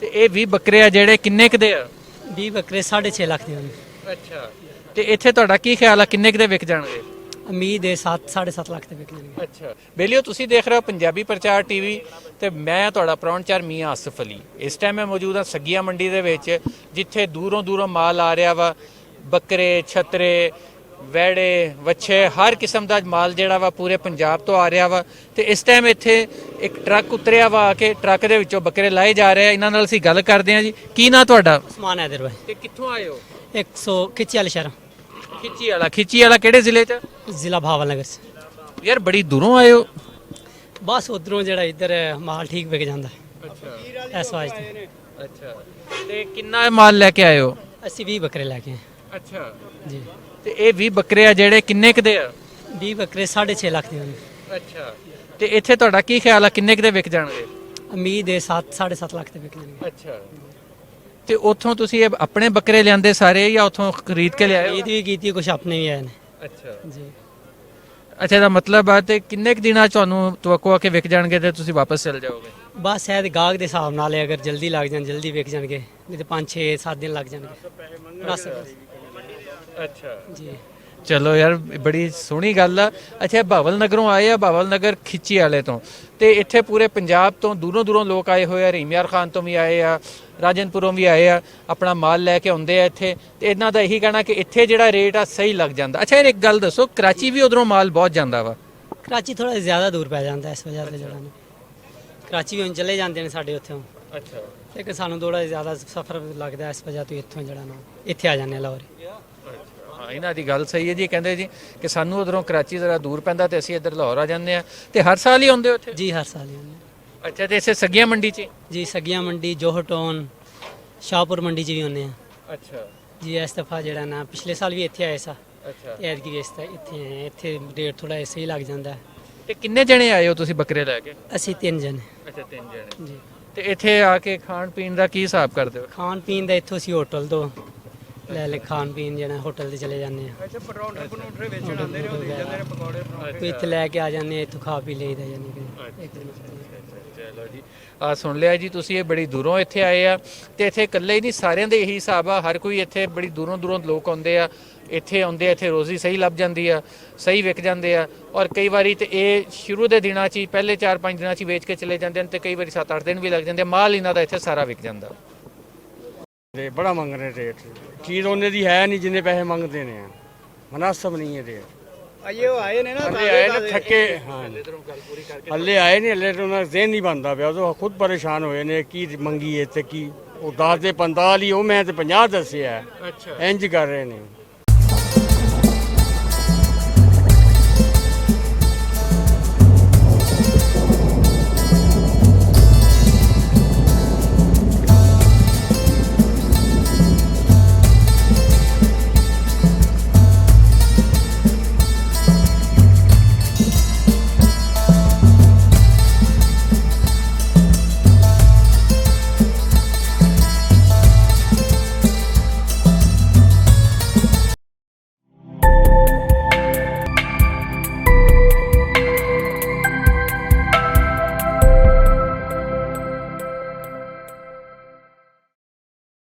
ਤੇ ਇਹ 20 ਬੱਕਰੇ ਆ ਜਿਹੜੇ ਕਿੰਨੇ ਕੁ ਦੇ ਆ? 20 ਬੱਕਰੇ 6.5 ਲੱਖ ਦੇ ਹਨ। ਅੱਛਾ, ਤੇ ਇੱਥੇ ਤੁਹਾਡਾ ਕੀ ਖਿਆਲ ਆ ਕਿੰਨੇ ਕੁ ਦੇ ਵਿਕ ਜਾਣਗੇ? ਉਮੀਦ ਹੈ 7.5 ਲੱਖ ਦੇ ਵਿਕ ਜਾਣਗੇ। ਅੱਛਾ ਬੇਲੀਓ, ਤੁਸੀਂ ਦੇਖ ਰਹੇ ਹੋ ਪੰਜਾਬੀ ਪ੍ਰਚਾਰ ਟੀਵੀ ਤੇ ਮੈਂ ਤੁਹਾਡਾ ਪ੍ਰਾਹੁਣਚਾਰ ਮੀਆਂ ਆਸਫ ਅਲੀ। ਇਸ ਟਾਈਮ ਮੈਂ ਮੌਜੂਦ ਹਾਂ ਸੱਗੀਆਂ ਮੰਡੀ ਦੇ ਵਿੱਚ, ਜਿੱਥੇ ਦੂਰੋਂ ਦੂਰੋਂ ਮਾਲ ਆ ਰਿਹਾ ਵਾ। ਬੱਕਰੇ, ਛਤਰੇ, ਵੈੜੇ, ਵੱਛੇ, ਹਰ ਕਿਸਮ ਦਾ ਮਾਲ ਜਿਹੜਾ ਵਾ ਪੂਰੇ ਪੰਜਾਬ ਤੋਂ ਆ ਰਿਹਾ ਵਾ। ਤੇ ਇਸ ਟਾਈਮ ਇੱਥੇ ਇੱਕ ਟਰੱਕ ਉਤਰਿਆ ਵਾ ਆ ਕੇ, ਟਰੱਕ ਦੇ ਵਿੱਚੋਂ ਬੱਕਰੇ ਲਾਏ ਜਾ ਰਹੇ ਆ। ਇਹਨਾਂ ਨਾਲ ਅਸੀਂ ਗੱਲ ਕਰਦੇ ਹਾਂ ਜੀ। ਕੀ ਨਾਂ ਤੁਹਾਡਾ? ਉਸਮਾਨ हैदर भाई। ਤੇ ਕਿੱਥੋਂ ਆਏ ਹੋ? 100 खिच्ची वाले शहर, ਖਿੱਚੀ ਵਾਲਾ। ਖਿੱਚੀ ਵਾਲਾ ਕਿਹੜੇ ਜ਼ਿਲ੍ਹੇ 'ਚ? जिला भावल नगर से। ਯਾਰ ਬੜੀ ਦੂਰੋਂ ਆਏ ਹੋ। बस उधरों जरा इधर माल ठीक विक जाता है ਅੱਛਾ इस वास्ते। ਅੱਛਾ, ਤੇ ਕਿੰਨਾ ਮਾਲ ਲੈ ਕੇ ਆਏ ਹੋ? 80-20 ਬੱਕਰੇ ਲੈ ਕੇ ਆਏ ਅੱਛਾ, ਜੀ। ਤੇ ਇਹ 20 ਬੱਕਰੇ ਆ ਜਿਹੜੇ ਕਿੰਨੇ ਕੁ ਦੇ ਆ? 20 ਬੱਕਰੇ 6.5 ਲੱਖ ਦੇ ਹਨ। ਅੱਛਾ, ਤੇ ਇੱਥੇ ਤੁਹਾਡਾ ਕੀ ਖਿਆਲ ਆ ਕਿੰਨੇ ਕੁ ਦੇ ਵਿਕ ਜਾਣਗੇ? ਉਮੀਦ ਹੈ 7.5 ਲੱਖ ਦੇ ਵਿਕ ਜਾਣਗੇ। ਅੱਛਾ, ਤੇ ਉੱਥੋਂ ਤੁਸੀਂ ਇਹ ਆਪਣੇ ਬੱਕਰੇ ਲਿਆਂਦੇ ਸਾਰੇ ਜਾਂ ਉੱਥੋਂ ਖਰੀਦ ਕੇ ਲਿਆਏ ਹੋ? ईद भी की कुछ अपने भी आए ने ਅੱਛਾ जी। ਅੱਛਾ, ਦਾ ਮਤਲਬ ਆ ਤੇ ਕਿੰਨੇ ਕੁ ਦਿਨਾਂ 'ਚ ਤੁਹਾਨੂੰ ਤਵੱਕੂ ਆ ਕੇ ਵਿਕ ਜਾਣਗੇ ਤੇ ਤੁਸੀਂ ਵਾਪਸ ਚਲੇ ਜਾਓਗੇ? बस है गाहक के हिसाब नाल है, अगर जल्दी लग जाए जल्दी विक जाएंगे, नहीं तो 5-6-7 दिन लग जाएंगे बस ਅੱਛਾ, जी। ਚਲੋ ਯਾਰ ਬੜੀ ਸੋਹਣੀ ਗੱਲ ਆ। ਅੱਛਾ, ਬਾਵਲ ਨਗਰੋਂ ਆਏ ਆ, ਬਾਵਲ ਨਗਰ ਖਿੱਚੀ ਵਾਲੇ ਤੋਂ, ਤੇ ਇੱਥੇ ਪੂਰੇ ਪੰਜਾਬ ਤੋਂ ਦੂਰੋਂ ਦੂਰੋਂ ਲੋਕ ਆਏ ਹੋਏ ਆ। ਰੀਮਯਾਰ ਖਾਨ ਤੋਂ ਵੀ ਆਏ ਆ, ਰਾਜਨਪੁਰੋਂ ਵੀ ਆਏ ਆ, ਆਪਣਾ ਮਾਲ ਲੈ ਕੇ ਆਉਂਦੇ ਆ ਇੱਥੇ। ਤੇ ਇਹਨਾਂ ਦਾ ਇਹੀ ਕਹਿਣਾ ਕਿ ਇੱਥੇ ਜਿਹੜਾ ਰੇਟ ਆ ਸਹੀ ਲੱਗ ਜਾਂਦਾ। ਅੱਛਾ, ਯਾਰ ਇੱਕ ਗੱਲ ਦੱਸੋ, ਕਰਾਚੀ ਵੀ ਉਧਰੋਂ ਮਾਲ ਬਹੁਤ ਜਾਂਦਾ ਵਾ? कराची थोड़ा ज़्यादा दूर पै जाता है इस वजह से जरा कराची भी हम चले जाते हैं साढ़े उत्थों, ਅੱਛਾ, लेकिन सानू थोड़ा ज़्यादा सफ़र लगता है इस वजह तो इत्थों जरा ना इत्थे आ जाने लाहौर। ਹਾਂ, ਇਹਨਾਂ ਦੀ ਗੱਲ ਸਹੀ ਹੈ ਜੀ। ਕਹਿੰਦੇ ਜੀ ਕਿ ਸਾਨੂੰ ਉਧਰੋਂ ਕਰਾਚੀ ਜ਼ਰਾ ਦੂਰ ਪੈਂਦਾ ਤੇ ਅਸੀਂ ਇੱਧਰ ਲਾਹੌਰ ਆ ਜਾਂਦੇ ਆ। ਤੇ ਹਰ ਸਾਲ ਹੀ ਆਉਂਦੇ ਹੋ ਇੱਥੇ? जी हर साल ही आने। ਅੱਛਾ, ਤੇ ਇਸੇ ਸੱਗੀਆਂ ਮੰਡੀ 'ਚ? जी सगिया मंडी, जोहर टाउन, शाहपुर मंडी च भी होने हैं ਅੱਛਾ जी। इस दफ़ा जरा ना पिछले साल भी इत्थे आए सा, ਅੱਛਾ, ऐतकी भी इत्थे आए। इत्थे रेट थोड़ा सही लग जाता है। ਤੇ ਕਿੰਨੇ ਜਣੇ ਆਏ ਹੋ ਤੁਸੀਂ ਬੱਕਰੇ ਲੈ ਕੇ? ਅਸੀਂ 3 ਜਣੇ ਅੱਛਾ, 3 ਜਣੇ। ਜੀ। ਤੇ ਇੱਥੇ ਆ ਕੇ ਖਾਣ ਪੀਣ ਦਾ ਕੀ ਹਿਸਾਬ ਕਰਦੇ ਹੋ? ਖਾਣ ਪੀਣ ਦਾ ਇੱਥੋਂ ਅਸੀਂ ਹੋਟਲ ਤੋਂ ਲੈ ਲੈ ਖਾਣ ਪੀਣ ਜਿਹੜਾ ਹੋਟਲ ਤੇ ਚਲੇ ਜਾਂਦੇ ਆ। ਅੱਛਾ, ਪਰੌਂਠੇ ਪਰੌਂਠੇ ਵੇਚਣ ਆਉਂਦੇ ਨੇ, ਉਹ ਦੇ ਜਾਂਦੇ ਨੇ ਪਕੌੜੇ ਪਰੌਂਠੇ। ਕੋਈ ਇੱਥੇ ਲੈ ਕੇ ਆ ਜਾਂਦੇ ਆ, ਇੱਥੋਂ ਖਾ ਪੀ ਲਈਦਾ ਯਾਨੀ ਕਿ ਇੱਕ ਦਿਨ। ਚਲੋ ਜੀ, ਆ ਸੁਣ ਲਿਆ ਜੀ ਤੁਸੀਂ, ਇਹ ਬੜੀ ਦੂਰੋਂ ਇੱਥੇ ਆਏ ਆ। ਤੇ ਇੱਥੇ ਇਕੱਲੇ ਹੀ ਨਹੀਂ, ਸਾਰਿਆਂ ਦੇ ਇਹੀ ਹਿਸਾਬ ਆ। ਹਰ ਕੋਈ ਇੱਥੇ ਬੜੀ ਦੂਰੋਂ ਦੂਰੋਂ ਲੋਕ ਆਉਂਦੇ ਆ, ਇੱਥੇ ਆਉਂਦੇ ਆ, ਇੱਥੇ ਰੋਜ਼ੀ ਸਹੀ ਲੱਭ ਜਾਂਦੀ ਆ, ਸਹੀ ਵਿਕ ਜਾਂਦੇ ਆ। ਔਰ ਕਈ ਵਾਰੀ ਤੇ ਇਹ ਸ਼ੁਰੂ ਦੇ ਦਿਨਾਂ 'ਚ ਹੀ, ਪਹਿਲੇ 4-5 ਦਿਨਾਂ 'ਚ ਹੀ ਵੇਚ ਕੇ ਚਲੇ ਜਾਂਦੇ ਨੇ, ਤੇ ਕਈ ਵਾਰੀ 7-8 ਦਿਨ ਵੀ ਲੱਗ ਜਾਂਦੇ ਆ। ਮਾਲ ਇਹਨਾਂ ਦਾ ਇੱਥੇ ਸਾਰਾ ਵਿਕ ਜਾਂਦਾ। ਤੇ ਬੜਾ ਮੰਗ ਰਹੇ ਰੇਟ, ਚੀਜ਼ ਉਹਨੇ ਦੀ ਹੈ ਨਹੀਂ ਜਿੰਨੇ ਪੈਸੇ ਮੰਗਦੇ ਨੇ। ਮਨਾਸਬ ਨਹੀਂ ਹੈ ਰੇਟ। ਆਏ ਉਹ ਆਏ ਨੇ ਨਾ ਹੱਲੇ ਆਏ ਨੇ ਥੱਕੇ, ਹਾਂ ਹੱਲੇ ਆਏ ਨੇ, ਹੱਲੇ ਤਾਂ ਉਹਨਾਂ ਦਾ ਜ਼ਹਿਨ ਨਹੀਂ ਬਣਦਾ ਪਿਆ। ਉਹ ਖੁਦ ਪਰੇਸ਼ਾਨ ਹੋਏ ਨੇ, ਕੀ ਮੰਗੀਏ ਤੇ ਕੀ। ਉਹ 10 ਦੇ 45 ਹੀ, ਉਹ ਮੈਂ ਤੇ 50 ਦੱਸਿਆ। ਅੱਛਾ, ਇੰਜ ਕਰ ਰਹੇ ਨੇ।